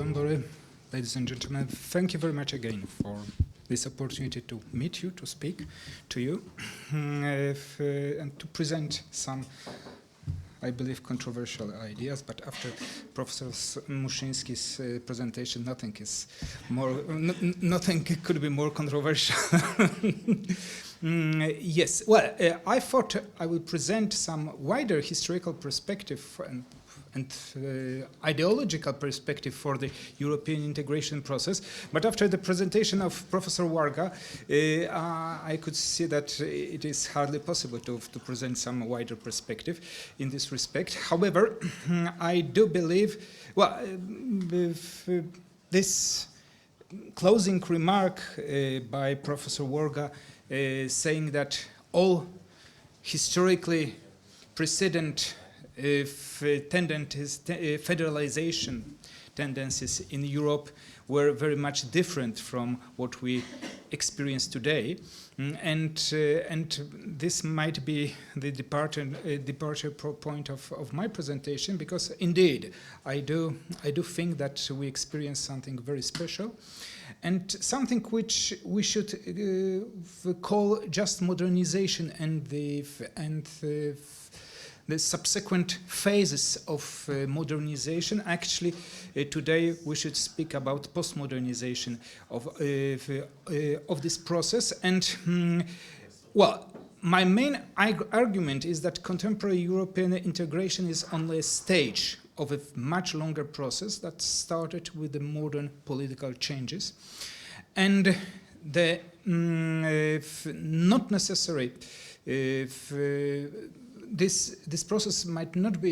Aleksander, ladies and gentlemen, thank you very much again for this opportunity to meet you, to speak to you, and to present some, I believe, controversial ideas. But after Professor Muszyński's presentation, nothing could be more controversial. Yes, well, I thought I will present some wider historical perspective and ideological perspective for the European integration process. But after the presentation of Professor Warga, I could see that it is hardly possible to present some wider perspective in this respect. However, I do believe, well, this closing remark by Professor Warga saying that all historically precedent federalization tendencies in Europe were very much different from what we experience today, and this might be the departure point of my presentation, because indeed I do think that we experience something very special, and something which we should call just modernization and the subsequent phases of modernization. Actually, today we should speak about postmodernization of this process. And well, my main argument is that contemporary European integration is only a stage of a much longer process that started with the modern political changes, and the not necessary this process might not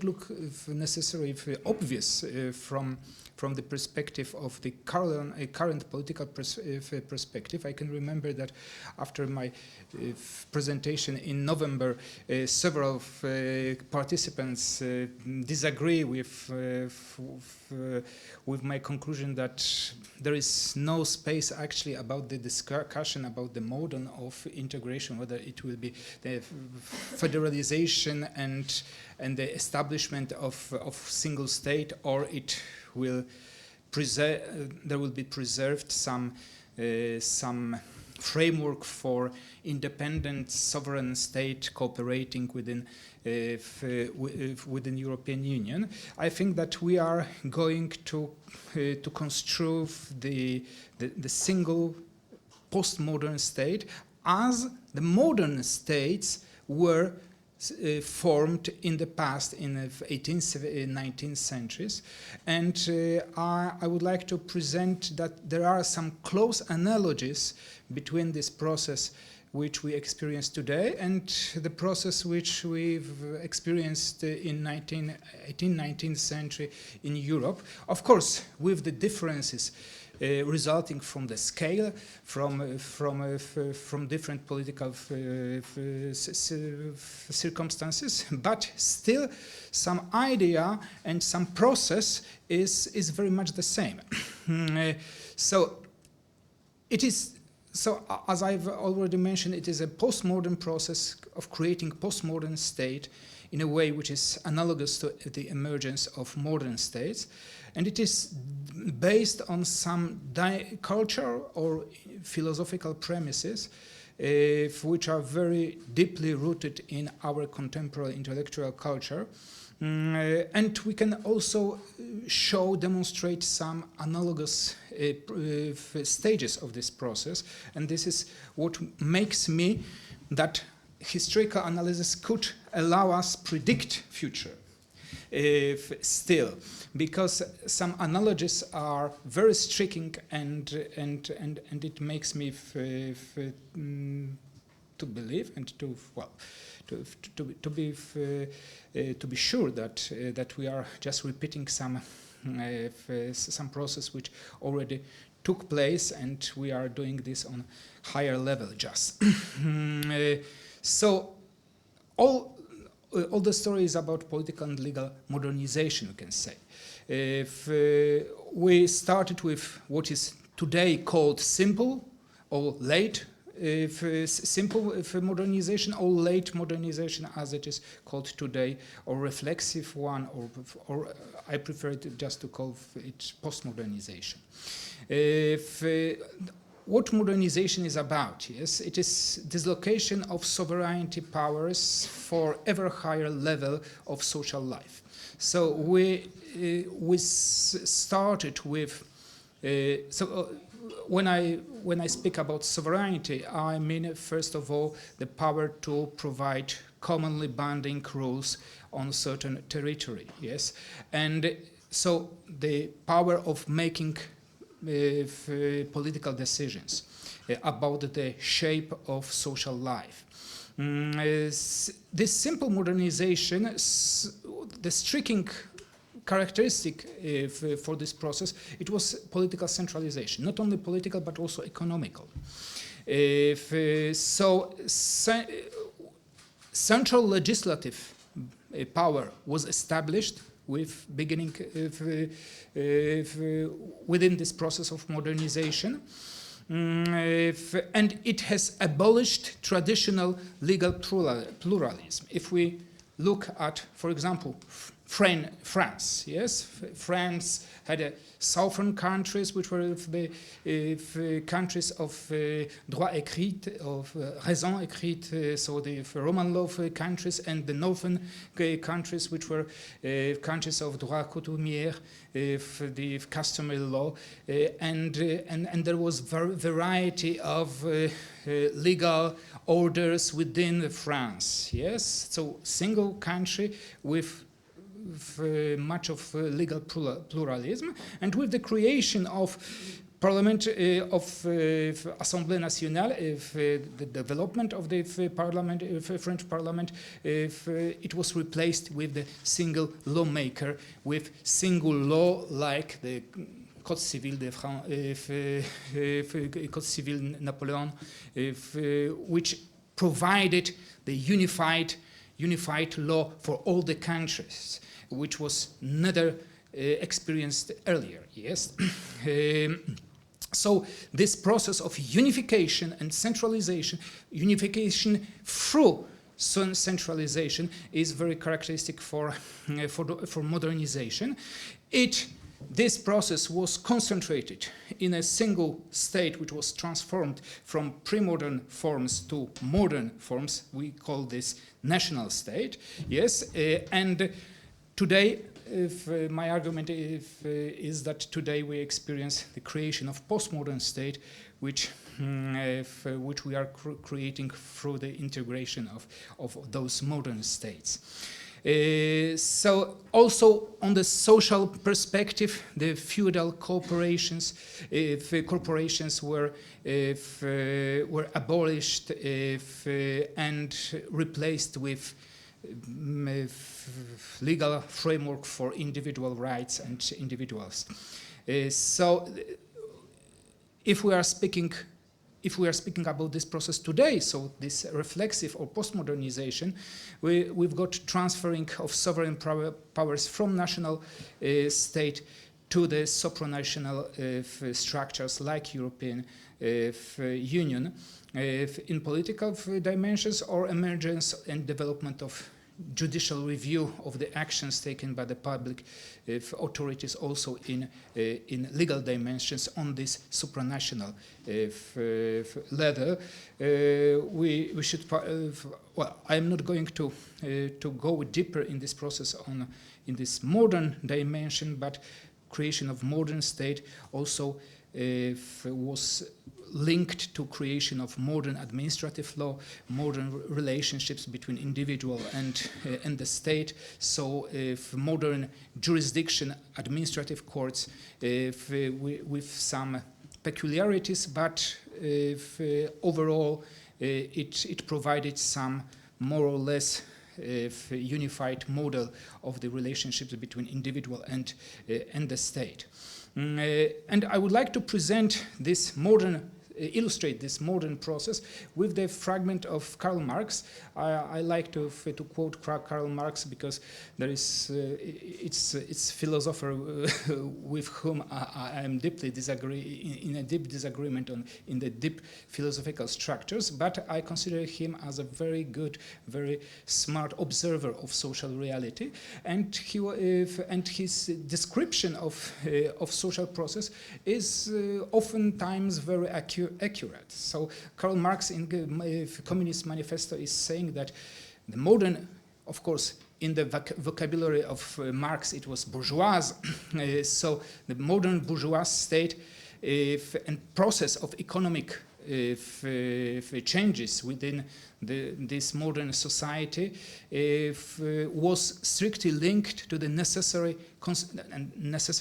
look necessarily obvious from the perspective of the current political perspective. I can remember that after my presentation in November, several participants disagree with my conclusion that there is no space actually about the discussion about the mode of integration, whether it will be the federalization and the establishment of single state, or it will there will be preserved some framework for independent sovereign state cooperating within European Union. I think that we are going to construe the single postmodern state as the modern states were formed in the past, in the 18th, 19th centuries. And I would like to present that there are some close analogies between this process which we experience today and the process which we've experienced in 18th, 19th century in Europe. Of course, with the differences resulting from the scale, from different political circumstances, but still some idea and some process is very much the same. So it is. So, as I've already mentioned, it is a postmodern process of creating postmodern state in a way which is analogous to the emergence of modern states. And it is based on some cultural or philosophical premises which are very deeply rooted in our contemporary intellectual culture. And we can also demonstrate some analogous stages of this process. And this is what makes me that historical analysis could allow us predict future. Still, because some analogies are very striking, and it makes me to believe and to be sure that we are just repeating some process which already took place, and we are doing this on higher level just. So all the story is about political and legal modernization, you can say. If we started with what is today called simple or late simple modernization, or late modernization as it is called today, or reflexive one, or I prefer it just to call it postmodernization. What modernization is about? Yes, it is dislocation of sovereignty powers for ever higher level of social life. So we started with when I speak about sovereignty, I mean first of all the power to provide commonly binding rules on certain territory. Yes, and so the power of making political decisions about the shape of social life. This simple modernization, the striking characteristic for this process, it was political centralization, not only political but also economical. Central legislative power was established with beginning within this process of modernization, and it has abolished traditional legal pluralism. If we look at, for example, France, yes, France had southern countries which were the countries of droit écrit, of raison écrite, so the Roman law countries, and the northern countries which were countries of droit coutumier, the customary law, and there was variety of legal orders within France. Yes, so single country with much of legal pluralism, and with the creation of Parliament of Assemblée Nationale, the development of the Parliament, French Parliament, it was replaced with the single lawmaker, with single law like the Code Civil Code Civil Napoleon, which provided the unified law for all the countries, which was never experienced earlier. Yes. So this process of unification and centralization, unification through centralization, is very characteristic for modernization. This process was concentrated in a single state, which was transformed from pre-modern forms to modern forms. We call this national state. Yes, and today, my argument is that today we experience the creation of postmodern state, which we are creating through the integration of those modern states. So also on the social perspective, the feudal corporations were abolished and replaced with legal framework for individual rights and individuals. So if we are speaking about this process today, so this reflexive or postmodernization, we've got transferring of sovereign powers from national state to the supranational structures like European Union in political dimensions, or emergence and development of judicial review of the actions taken by the public authorities, also in legal dimensions on this supranational level. We should, well, I'm not going to go deeper in this process in this modern dimension, but creation of modern state also was linked to creation of modern administrative law, modern relationships between individual and the state. So modern jurisdiction, administrative courts with some peculiarities, but overall it provided some more or less unified model of the relationships between individual and the state. And I would like to present this modern illustrate this modern process with the fragment of Karl Marx. I like to quote Karl Marx because there is it's philosopher with whom I am deeply in a deep disagreement in the deep philosophical structures, but I consider him as a very good, very smart observer of social reality, and his description of social process is oftentimes very accurate. So Karl Marx in Communist Manifesto is saying that the modern, of course, in the vocabulary of Marx, it was bourgeois. So the modern bourgeois state and process of economic changes within this modern society was strictly linked to the necessary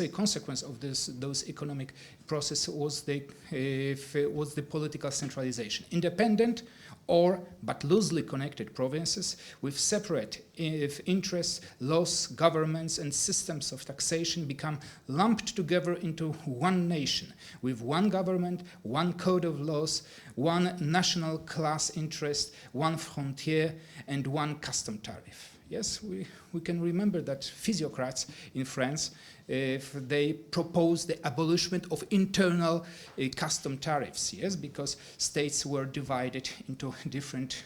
consequence of those economic process was the political centralization. Independent but loosely connected provinces with separate interests, laws, governments, and systems of taxation become lumped together into one nation, with one government, one code of laws, one national class interest, one frontier, and one custom tariff. Yes, we can remember that physiocrats in France, they proposed the abolishment of internal custom tariffs, yes, because states were divided into different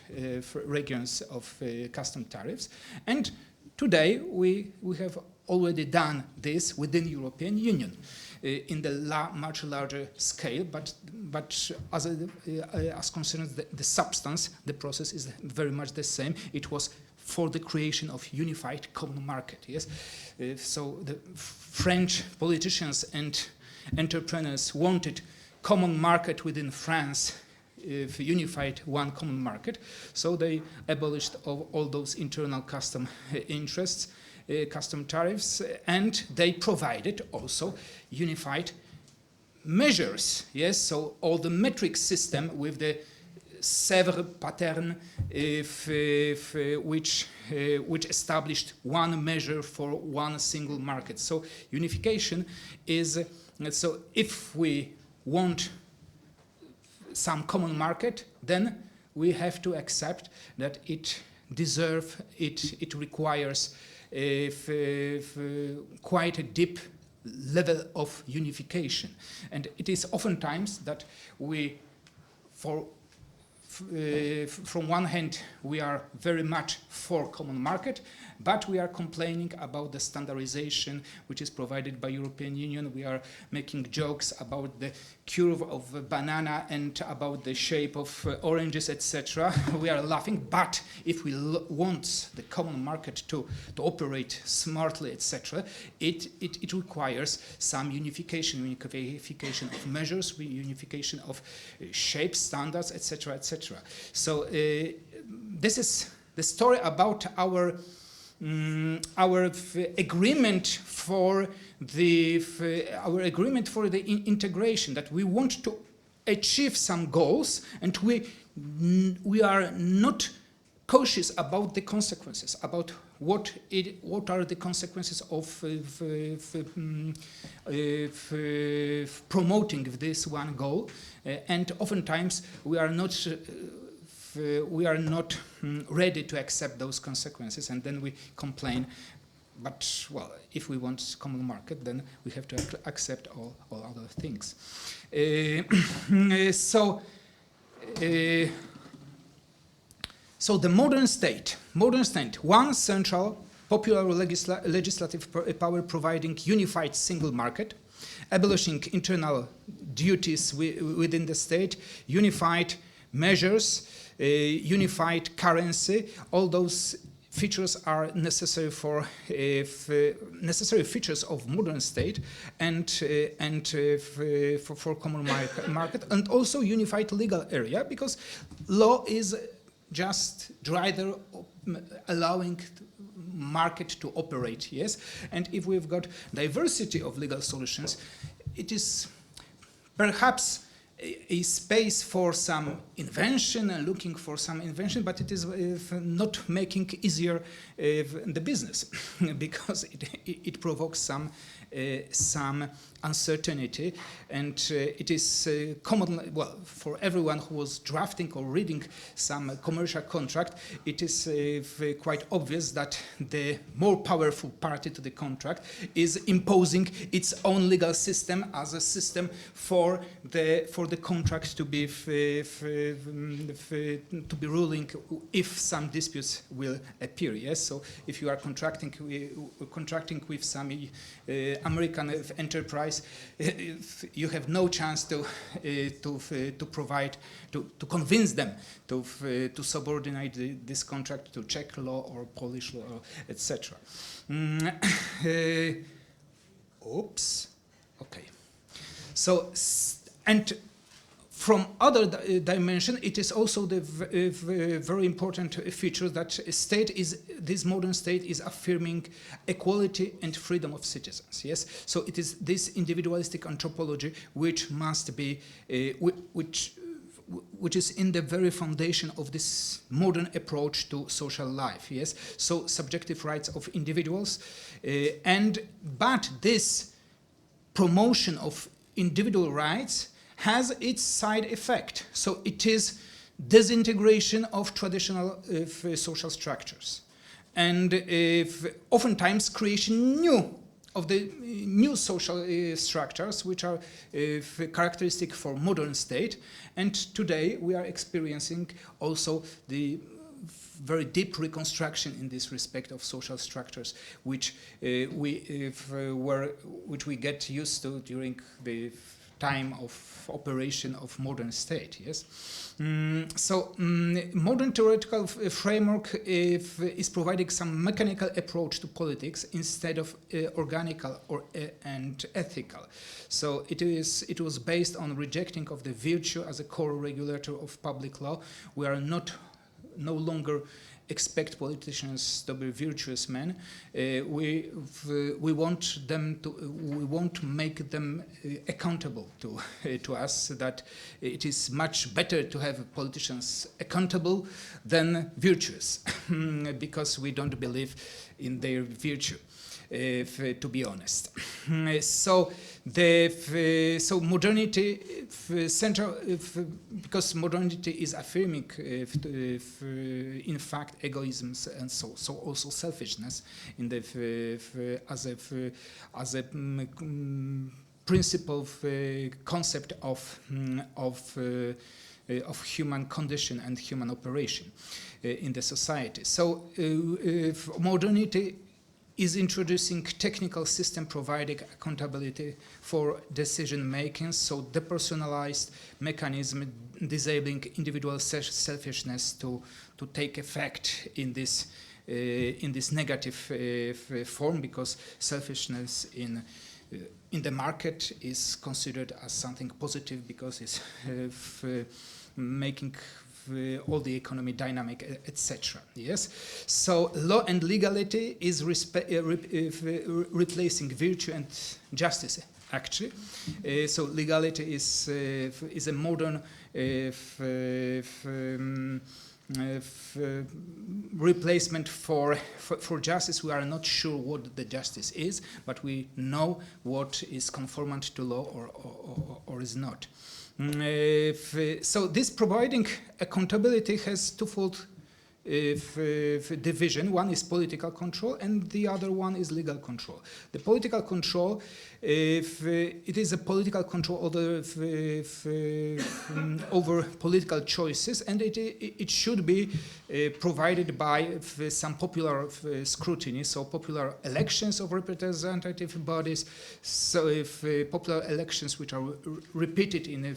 regions of custom tariffs. And today we have already done this within European Union in the much larger scale, but as concerns the substance, the process is very much the same. It was for the creation of unified common market, yes? So the French politicians and entrepreneurs wanted common market within France, unified one common market, so they abolished all those internal custom interests, custom tariffs, and they provided also unified measures, yes? So all the metric system with the Sèvres pattern, which established one measure for one single market. So unification is, so if we want some common market, then we have to accept that it requires quite a deep level of unification. And it is oftentimes that we, from one hand, we are very much for common market, but we are complaining about the standardization which is provided by European Union. We are making jokes about the curve of a banana and about the shape of oranges, etc. We are laughing, but if we want the common market to operate smartly, etc., it requires some unification of measures, unification of shapes, standards, etc., etc. So this is the story about our agreement for the integration, that we want to achieve some goals, and we are not cautious about the consequences, about what are the consequences of promoting this one goal, and oftentimes we are not ready to accept those consequences, and then we complain. But, well, if we want common market, then we have to accept all other things. So the modern state, one central popular legislative power providing unified single market, abolishing internal duties within the state, unified measures, unified currency, all those features are necessary for necessary features of modern state and for common market, and also unified legal area, because law is just rather allowing market to operate, yes. And if we've got diversity of legal solutions, it is perhaps a space for some invention and looking for some invention, but it is not making easier the business because it provokes some some uncertainty, and it is common, well, for everyone who was drafting or reading some commercial contract, it is quite obvious that the more powerful party to the contract is imposing its own legal system as a system for the contract to be ruling if some disputes will appear. Yes, so if you are contracting with some American enterprise, you have no chance to convince them to subordinate this contract to Czech law or Polish law, etc. Oops. Okay. So, and from other dimension, it is also the very important feature that this modern state is affirming equality and freedom of citizens. Yes, so it is this individualistic anthropology which must be, which is in the very foundation of this modern approach to social life. Yes, so subjective rights of individuals, but this promotion of individual rights has its side effect. So it is disintegration of traditional social structures, and oftentimes creation of the new social structures which are characteristic for modern state. And today we are experiencing also the very deep reconstruction in this respect of social structures, which we get used to during the time of operation of modern state. Yes, modern theoretical framework is providing some mechanical approach to politics instead of organical and ethical. So it was based on rejecting of the virtue as a core regulator of public law. We are no longer expect politicians to be virtuous men. We won't make them accountable to us. That it is much better to have politicians accountable than virtuous, because we don't believe in their virtue. To be honest, so modernity because modernity is affirming, in fact, egoisms and so also selfishness in the as a principle concept of human condition and human operation in the society. So modernity is introducing technical system providing accountability for decision making, so depersonalized mechanism disabling individual selfishness to take effect in this negative form, because selfishness in the market is considered as something positive because it's making all the economy dynamic, etc. Yes, so law and legality is replacing virtue and justice. Actually, so legality is a modern replacement for justice. We are not sure what the justice is, but we know what is conformant to law or is not. So this providing accountability has twofold division. One is political control and the other one is legal control. The political control, it is a political control over political choices, and it should be provided by some popular scrutiny, so popular elections of representative bodies, so if popular elections which are repeated in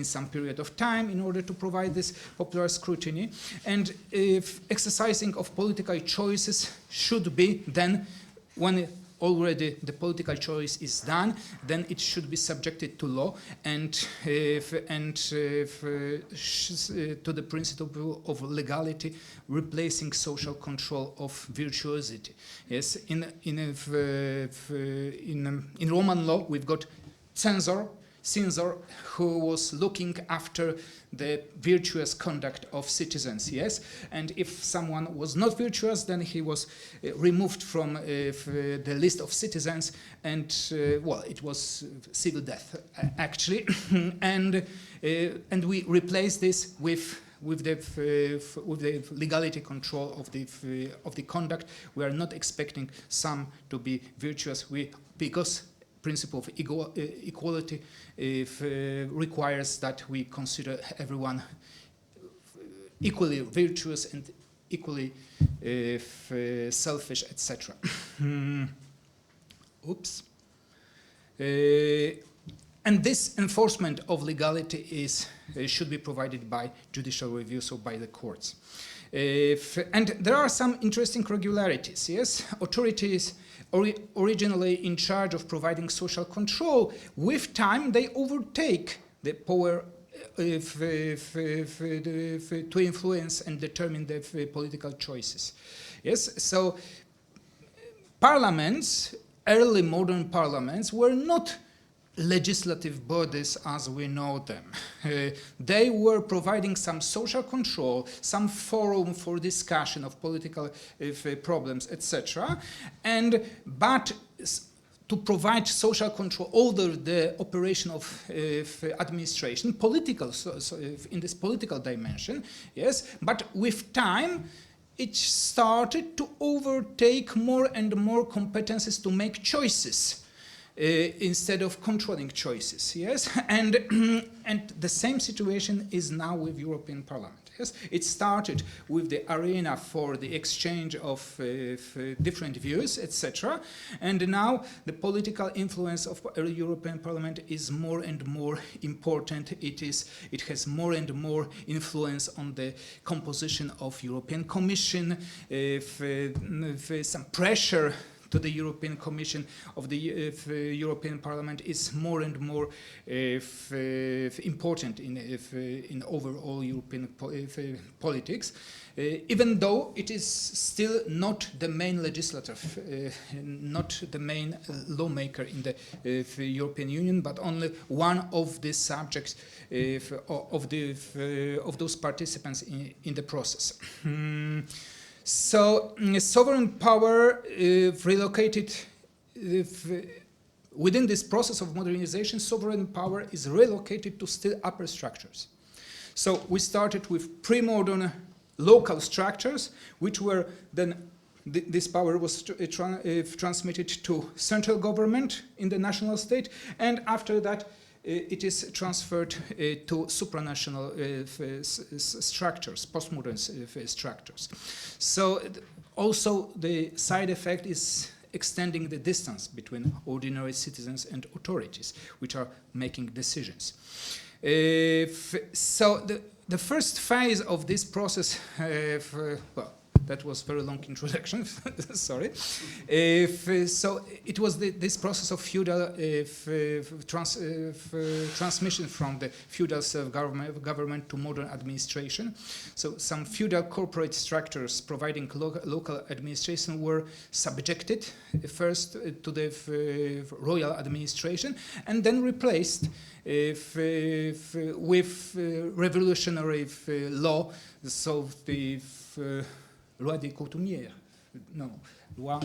some period of time in order to provide this popular scrutiny, and if exercising of political choices should be then, when already the political choice is done, then it should be subjected to law and to the principle of legality, replacing social control of virtuosity. Yes, in Roman law we've got censor, censor who was looking after the virtuous conduct of citizens, yes? And if someone was not virtuous, then he was removed from the list of citizens, and well, it was civil death, actually. and we replaced this with the legality control of the conduct. We are not expecting some to be virtuous, because principle of equality requires that we consider everyone equally virtuous and equally selfish, etc. Oops. And this enforcement of legality should be provided by judicial review, so by the courts. And there are some interesting regularities, yes? Authorities originally in charge of providing social control, with time they overtake the power to influence and determine the political choices. Yes, so parliaments, early modern parliaments, were not legislative bodies as we know them. They were providing some social control, some forum for discussion of political problems, etc. But to provide social control over the operation of administration, political, in this political dimension, yes. But with time, it started to overtake more and more competences to make choices. Instead of controlling choices, yes, and the same situation is now with European Parliament. Yes, it started with the arena for the exchange of different views, etc., and now the political influence of European Parliament is more and more important. It has more and more influence on the composition of European Commission. Some pressure to the European Commission of the European Parliament is more and more important in overall European politics, even though it is still not the main legislator, not the main lawmaker in the European Union, but only one of the subjects of those participants in the process. So sovereign power relocated within this process of modernization. Sovereign power is relocated to still upper structures. So we started with pre-modern local structures, which were then this power was transmitted to central government in the national state, and after that it is transferred to supranational structures, postmodern structures. So also the side effect is extending the distance between ordinary citizens and authorities, which are making decisions. So the first phase of this process, well, that was a very long introduction, sorry. So it was this process of feudal transmission from the feudal self-government to modern administration. So some feudal corporate structures providing local administration were subjected first to the royal administration and then replaced with revolutionary law, so the loi des coutumières, no, loi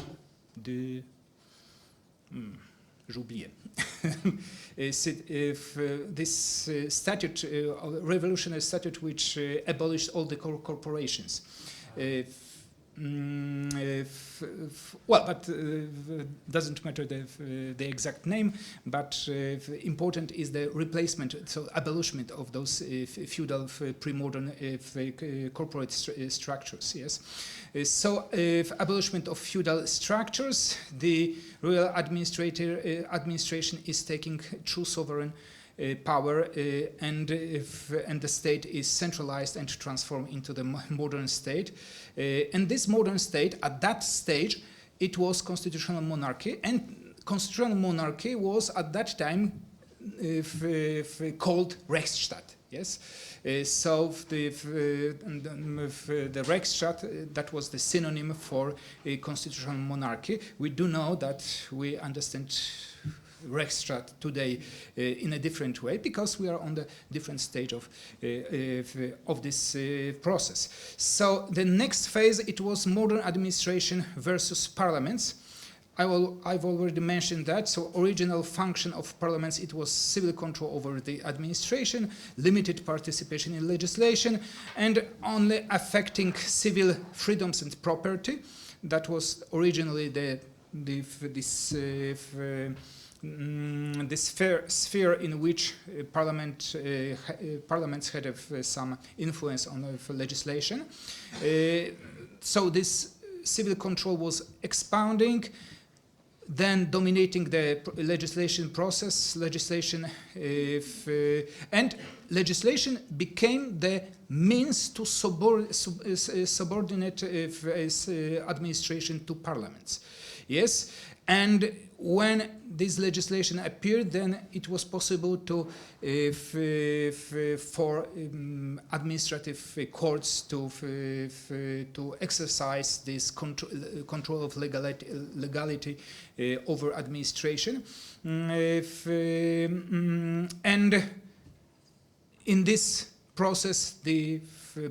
de... j'ai oublié. This statute, revolutionary statute, which abolished all the corporations. Well, but doesn't matter the exact name, but important is the replacement, so abolishment of those feudal pre-modern corporate structures, yes. So abolishment of feudal structures, the royal administration is taking true sovereign power, and the state is centralized and transformed into the modern state. And this modern state, at that stage, it was constitutional monarchy, and constitutional monarchy was at that time called Rechtsstaat. Yes, so the Rechtsstaat, that was the synonym for a constitutional monarchy. We do know that we understand Rechtsstaat today in a different way, because we are on the different stage of this process. So the next phase, it was modern administration versus parliaments. I've already mentioned that. So original function of parliaments, it was civil control over the administration, limited participation in legislation, and only affecting civil freedoms and property. That was originally the sphere in which parliaments had some influence on legislation. So this civil control was expounding, then dominating the legislation process. And legislation became the means to subordinate administration to parliaments. Yes, and when this legislation appeared, then it was possible to for administrative courts to exercise this control of legality over administration. And in this process, the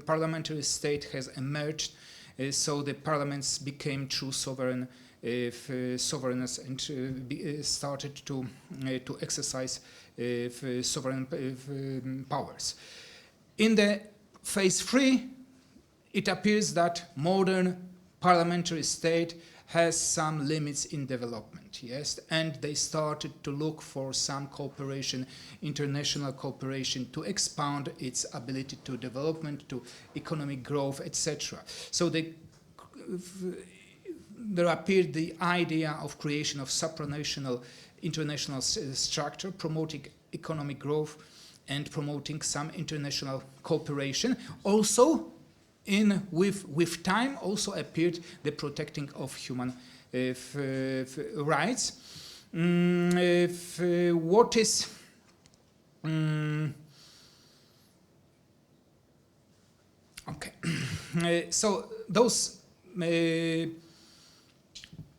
parliamentary state has emerged, so the parliaments became true sovereigns and started to exercise sovereign powers. In the phase 3, it appears that modern parliamentary state has some limits in development, yes, and they started to look for some cooperation, international cooperation, to expound its ability to development, to economic growth, etc. So there appeared the idea of creation of supranational international structure, promoting economic growth and promoting some international cooperation. Also, with time, also appeared the protecting of human rights. What is okay? So those.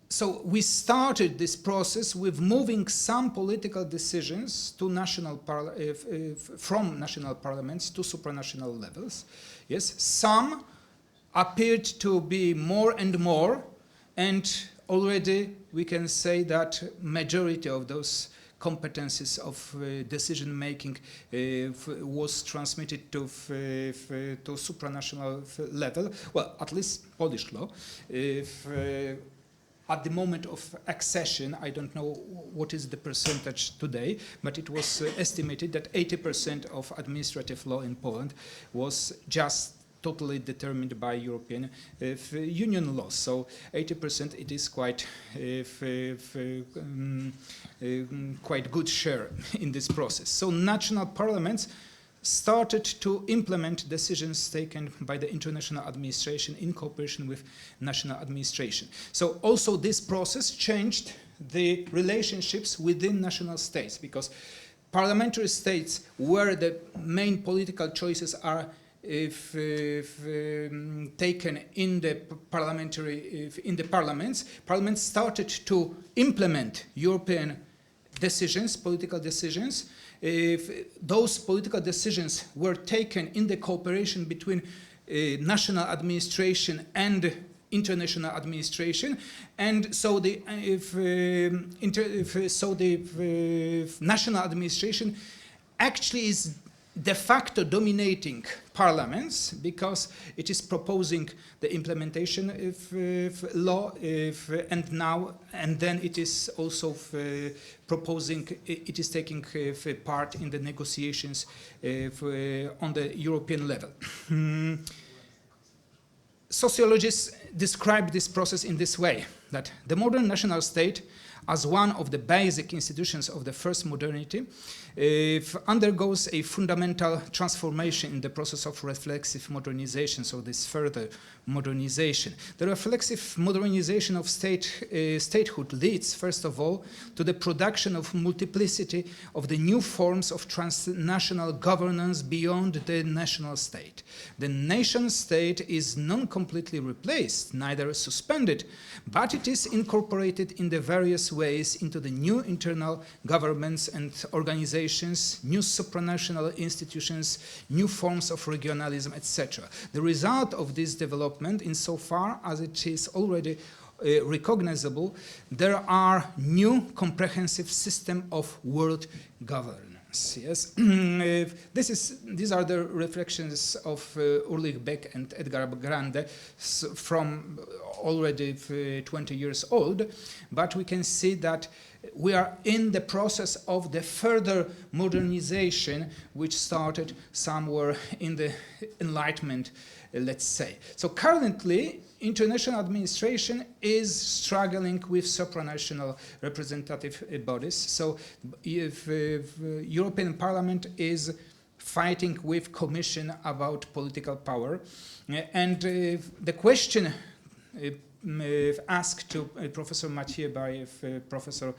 So we started this process with moving some political decisions to from national parliaments to supranational levels. Yes, some appeared to be more and more, and already we can say that majority of those competences of decision making was transmitted to supranational level. Well, at least Polish law. At the moment of accession, I don't know what is the percentage today, but it was estimated that 80% of administrative law in Poland was just totally determined by European Union laws. So 80%, it is quite quite good share in this process. So national parliaments started to implement decisions taken by the international administration in cooperation with national administration. So also this process changed the relationships within national states, because parliamentary states, where the main political choices are taken in the parliaments started to implement European decisions, political decisions. Those political decisions were taken in the cooperation between national administration and international administration, and so the national administration actually is de facto dominating parliaments, because it is proposing the implementation of law, and then it is also proposing, it is taking part in the negotiations on the European level. Sociologists describe this process in this way, that the modern national state, as one of the basic institutions of the first modernity, undergoes a fundamental transformation in the process of reflexive modernization, so this further modernization. The reflexive modernization of statehood leads, first of all, to the production of multiplicity of the new forms of transnational governance beyond the national state. The nation state is non-completely replaced, neither suspended, but it is incorporated in the various ways into the new internal governments and organizations, new supranational institutions, new forms of regionalism, etc. The result of this development, insofar as it is already recognizable, there are new comprehensive system of world governance. Yes, these are the reflections of Ulrich Beck and Edgar Grande from already 20 years old, but we can see that we are in the process of the further modernization which started somewhere in the Enlightenment, let's say. So currently, international administration is struggling with supranational representative bodies. So if European Parliament is fighting with Commission about political power, and the question asked to Professor Mathieu by Professor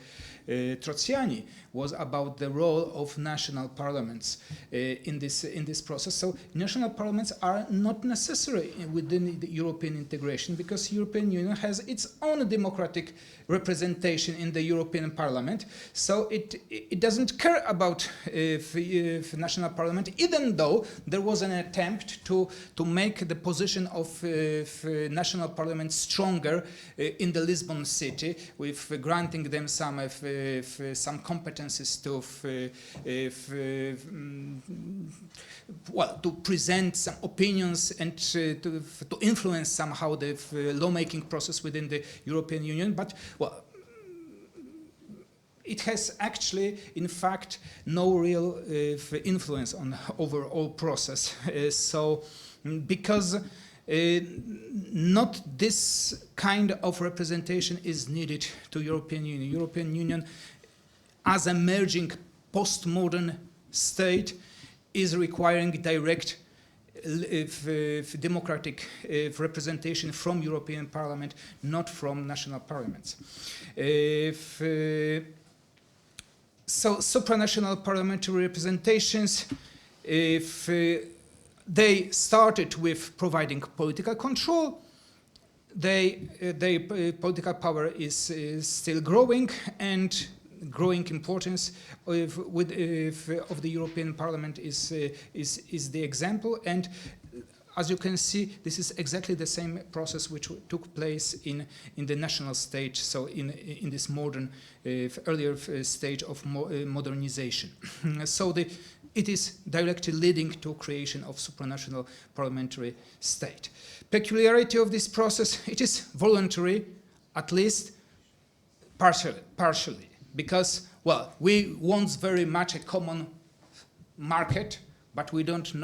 Troziani was about the role of national parliaments in this process. So national parliaments are not necessary within the European integration, because European Union has its own democratic representation in the European Parliament. So it doesn't care about if national parliament, even though there was an attempt to make the position of national parliament stronger in the Lisbon city, with granting them some competences to present some opinions and to influence somehow the lawmaking process within the European Union. But well, it has actually, in fact, no real influence on the overall process. Because not this kind of representation is needed to European Union. European Union, as a merging postmodern state, is requiring direct democratic representation from European Parliament, not from national parliaments. So supranational parliamentary representations, if they started with providing political control, political power is still growing, and growing importance of the European Parliament is the example. And as you can see, this is exactly the same process which took place in the national stage, so in this modern, earlier stage of modernization. So it is directly leading to creation of supranational parliamentary state. Peculiarity of this process, it is voluntary, at least partially, because, well, we want very much a common market, but we don't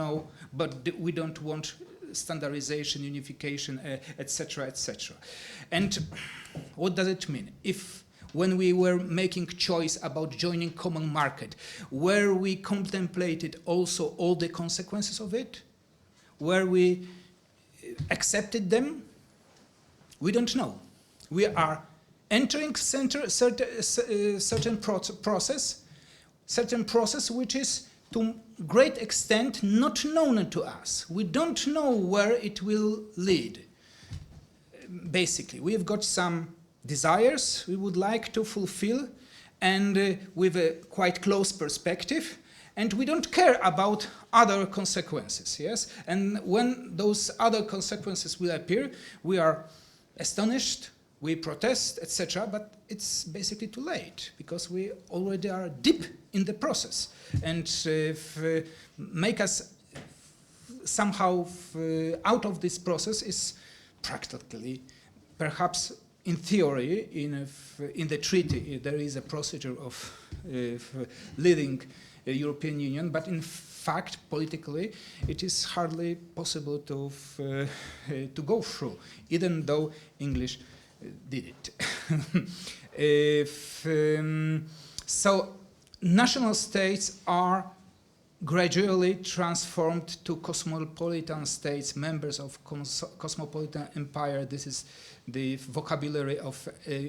want standardization, unification, etc., etc. And what does it mean? When we were making choice about joining common market, where we contemplated also all the consequences of it, where we accepted them, we don't know. We are entering certain process which is to great extent not known to us. We don't know where it will lead. Basically, we've got some desires we would like to fulfill, and with a quite close perspective, and we don't care about other consequences, yes? And when those other consequences will appear, we are astonished, we protest, etc., but it's basically too late, because we already are deep in the process, and make us somehow out of this process is practically, perhaps in theory, in the treaty, there is a procedure of leading the European Union, but in fact, politically, it is hardly possible to go through, even though English did it. So national states are gradually transformed to cosmopolitan states, members of cosmopolitan empire. This is the vocabulary of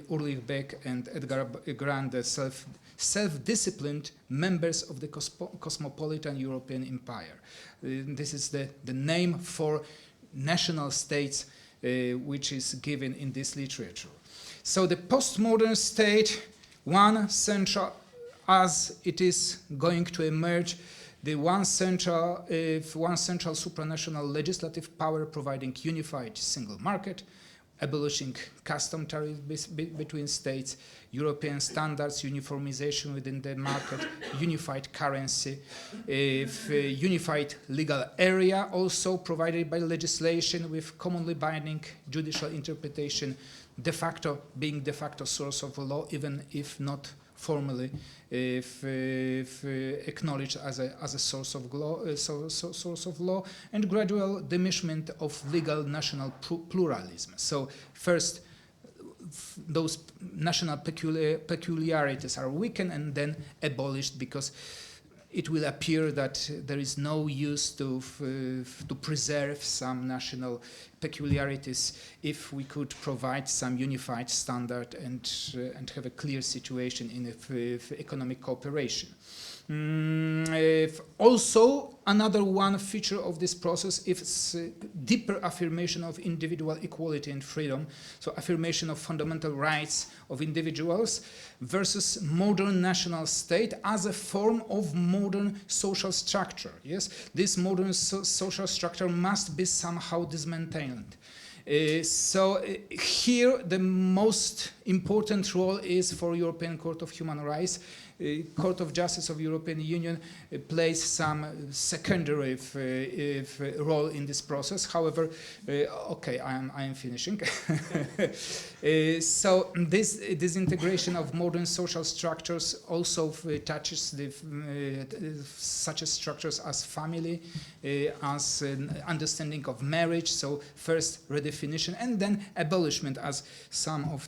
Ulrich Beck and Edgar Grande, self-disciplined members of the cosmopolitan European empire. This is the name for national states which is given in this literature. So the postmodern state one central, as it is going to emerge, the one central supranational legislative power providing unified single market, abolishing custom tariffs between states, European standards, uniformization within the market, unified currency, unified legal area also provided by legislation with commonly binding judicial interpretation, de facto source of law, even if not formally acknowledged as a source of law, and gradual diminishment of legal national pluralism. So first, those national peculiarities are weakened and then abolished, because it will appear that there is no use to preserve some national peculiarities if we could provide some unified standard and have a clear situation in economic cooperation. Also, another one feature of this process is deeper affirmation of individual equality and freedom, so affirmation of fundamental rights of individuals versus modern national state as a form of modern social structure. Yes, this modern social structure must be somehow dismantled. So here the most important role is for European Court of Human Rights. Court of Justice of European Union plays some secondary role in this process. However, okay, I am finishing. So this integration of modern social structures also touches such structures as family, as understanding of marriage. So first redefinition and then abolishment, as some of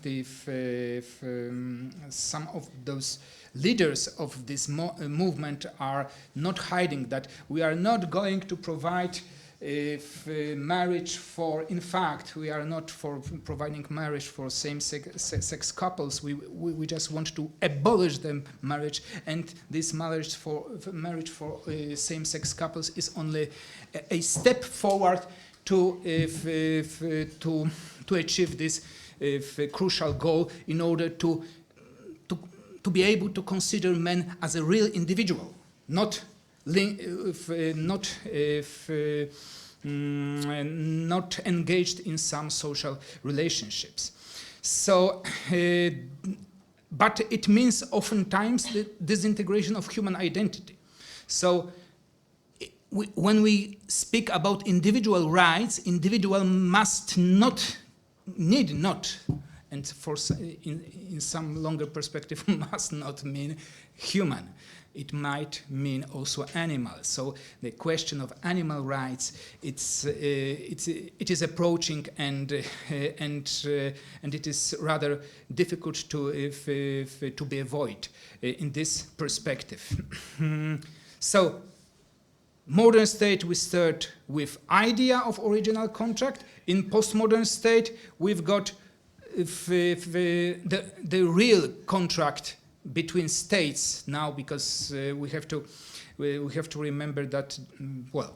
those leaders of this movement are not hiding that we are not going to provide marriage for, in fact, we are not for providing marriage for same-sex couples. We just want to abolish the marriage, and this marriage for same-sex couples is only a step forward to achieve this crucial goal in order to be able to consider men as a real individual, not engaged in some social relationships. So, but it means oftentimes the disintegration of human identity. So, when we speak about individual rights, individual need not, and in some longer perspective, must not mean human. It might mean also animal. So the question of animal rights, it is approaching, and it is rather difficult to be avoided in this perspective. So modern state, we start with idea of original contract. In postmodern state, we've got the real contract between states now, because we have to remember that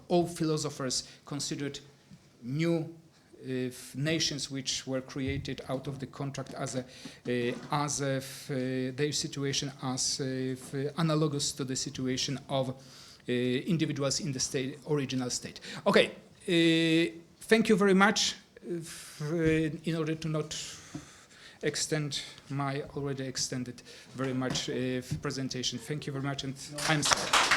all philosophers considered new nations which were created out of the contract as their situation as analogous to the situation of individuals in the original state. Okay, thank you very much. In order to not extend my already extended very much presentation. Thank you very much, and I'm sorry.